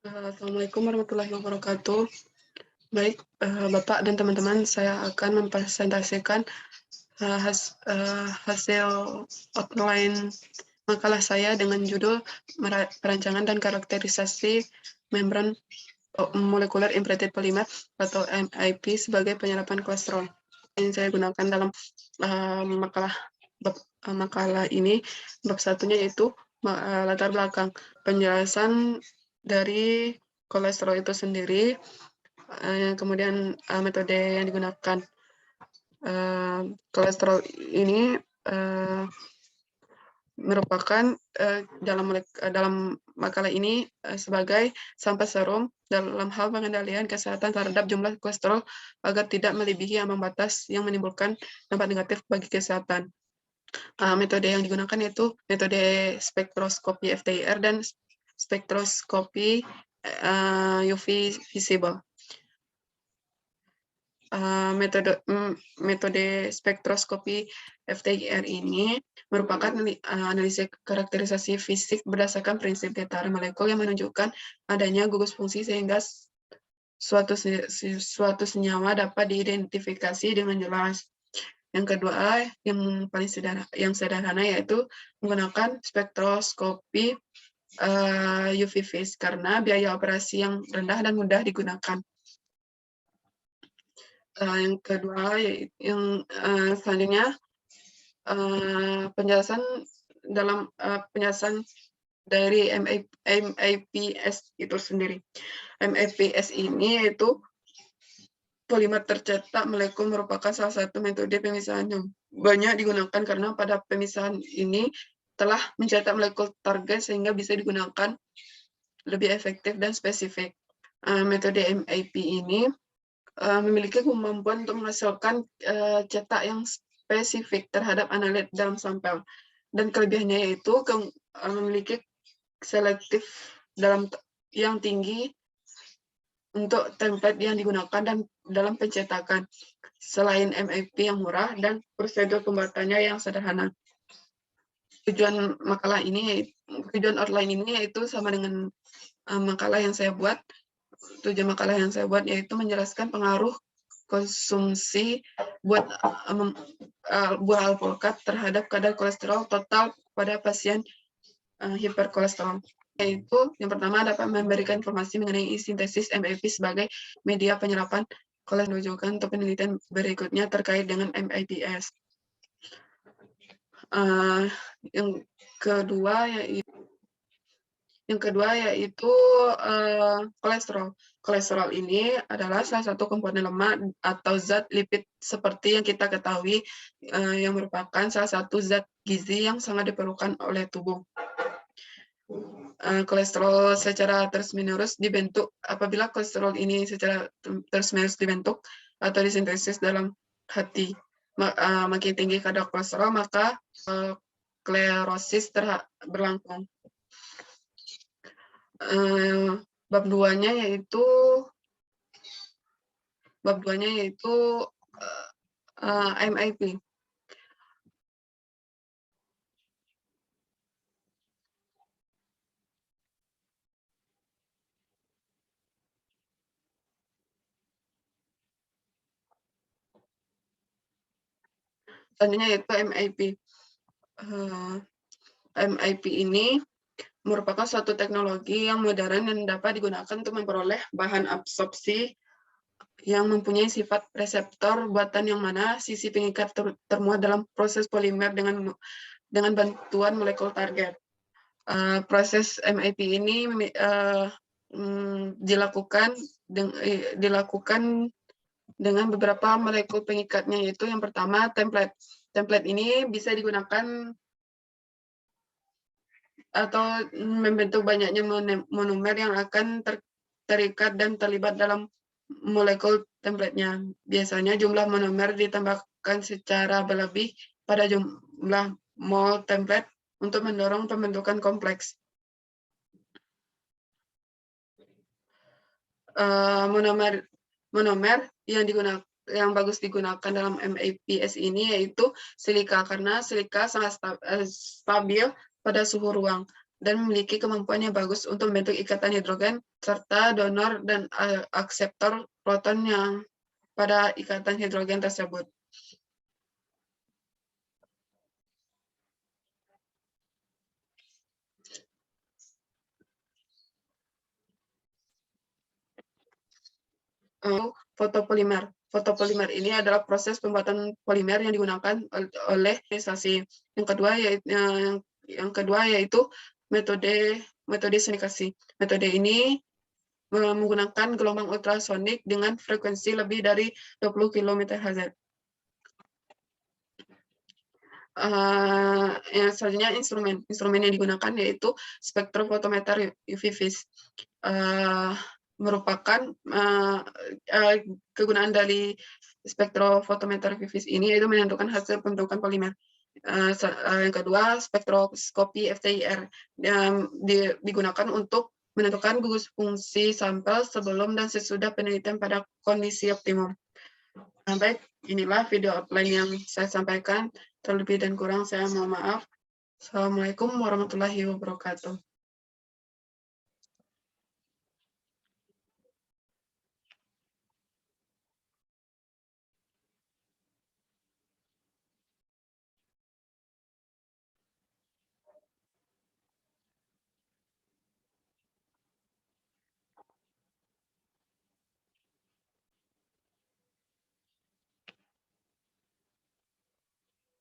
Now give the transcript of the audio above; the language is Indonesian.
Assalamualaikum warahmatullahi wabarakatuh. Baik, Bapak dan teman-teman, saya akan mempresentasikan hasil outline makalah saya dengan judul Perancangan dan Karakterisasi Membran Molekuler Impregnated Polymer atau MIP sebagai penyerapan kolesterol. Yang saya gunakan dalam makalah ini, bab satunya yaitu latar belakang penjelasan dari kolesterol itu sendiri, kemudian metode yang digunakan. Kolesterol ini merupakan dalam makalah ini sebagai sampah serum dalam hal pengendalian kesehatan terhadap jumlah kolesterol agar tidak melebihi ambang batas yang menimbulkan dampak negatif bagi kesehatan. Metode yang digunakan yaitu metode spektroskopi FTIR dan spektroskopi UV visible. Metode spektroskopi FTIR ini merupakan analisis karakterisasi fisik berdasarkan prinsip datar molekul yang menunjukkan adanya gugus fungsi sehingga suatu senyawa dapat diidentifikasi dengan jelas. Yang kedua, yang paling sederhana yaitu menggunakan spektroskopi UV phase karena biaya operasi yang rendah dan mudah digunakan. Yang kedua, selanjutnya penjelasan dari MIPS itu sendiri. MIPS ini yaitu polimer tercetak molekul merupakan salah satu metode pemisahan yang banyak digunakan karena pada pemisahan ini telah mencetak molekul target sehingga bisa digunakan lebih efektif dan spesifik. Metode MIP ini memiliki kemampuan untuk menghasilkan cetak yang spesifik terhadap analit dalam sampel. Dan kelebihannya yaitu memiliki selektif yang tinggi untuk template yang digunakan dan dalam pencetakan. Selain MIP yang murah dan prosedur pembuatannya yang sederhana. Tujuan outline ini yaitu sama dengan makalah yang saya buat. Tujuan makalah yang saya buat yaitu menjelaskan pengaruh konsumsi buah alpukat terhadap kadar kolesterol total pada pasien hiperkolesterol. Yaitu yang pertama dapat memberikan informasi mengenai sintesis MIP sebagai media penyerapan kolesterol untuk penelitian berikutnya terkait dengan MIPS. Yang kedua yaitu kolesterol. Kolesterol ini adalah salah satu komponen lemak atau zat lipid seperti yang kita ketahui yang merupakan salah satu zat gizi yang sangat diperlukan oleh tubuh. Kolesterol secara terus-menerus dibentuk apabila kolesterol ini secara terus-menerus dibentuk atau disintesis dalam hati. Makin tinggi kadar kolesterol maka sklerosis berlangsung. Bab 2-nya yaitu MIP. Selanjutnya yaitu MIP. MIP ini merupakan suatu teknologi yang modern yang dapat digunakan untuk memperoleh bahan absorpsi yang mempunyai sifat reseptor buatan yang mana sisi pengikat termuat dalam proses polimer dengan bantuan molekul target. Proses MIP ini dilakukan dengan beberapa molekul pengikatnya, yaitu yang pertama template. Template ini bisa digunakan atau membentuk banyaknya monomer yang akan terikat dan terlibat dalam molekul template-nya. Biasanya jumlah monomer ditambahkan secara berlebih pada jumlah mol template untuk mendorong pembentukan kompleks. Monomer yang bagus digunakan dalam MIPS ini yaitu silika, karena silika sangat stabil pada suhu ruang. dan memiliki kemampuan yang bagus untuk membentuk ikatan hidrogen serta donor dan akseptor proton yang pada ikatan hidrogen tersebut. Fotopolimer. Fotopolimer ini adalah proses pembuatan polimer yang digunakan oleh organisasi. Yang kedua yaitu metode sonikasi. Metode ini menggunakan gelombang ultrasonik dengan frekuensi lebih dari 20 km/Hz. Yang selanjutnya instrumen yang digunakan yaitu spektrofotometer UV vis. Merupakan kegunaan dari spektrofotometer UV vis ini yaitu menentukan hasil pembentukan polimer. Yang kedua, spektroskopi FTIR yang digunakan untuk menentukan gugus fungsi sampel sebelum dan sesudah penelitian pada kondisi optimum. Baik, inilah video outline yang saya sampaikan. Terlebih dan kurang saya mohon maaf. Assalamualaikum warahmatullahi wabarakatuh.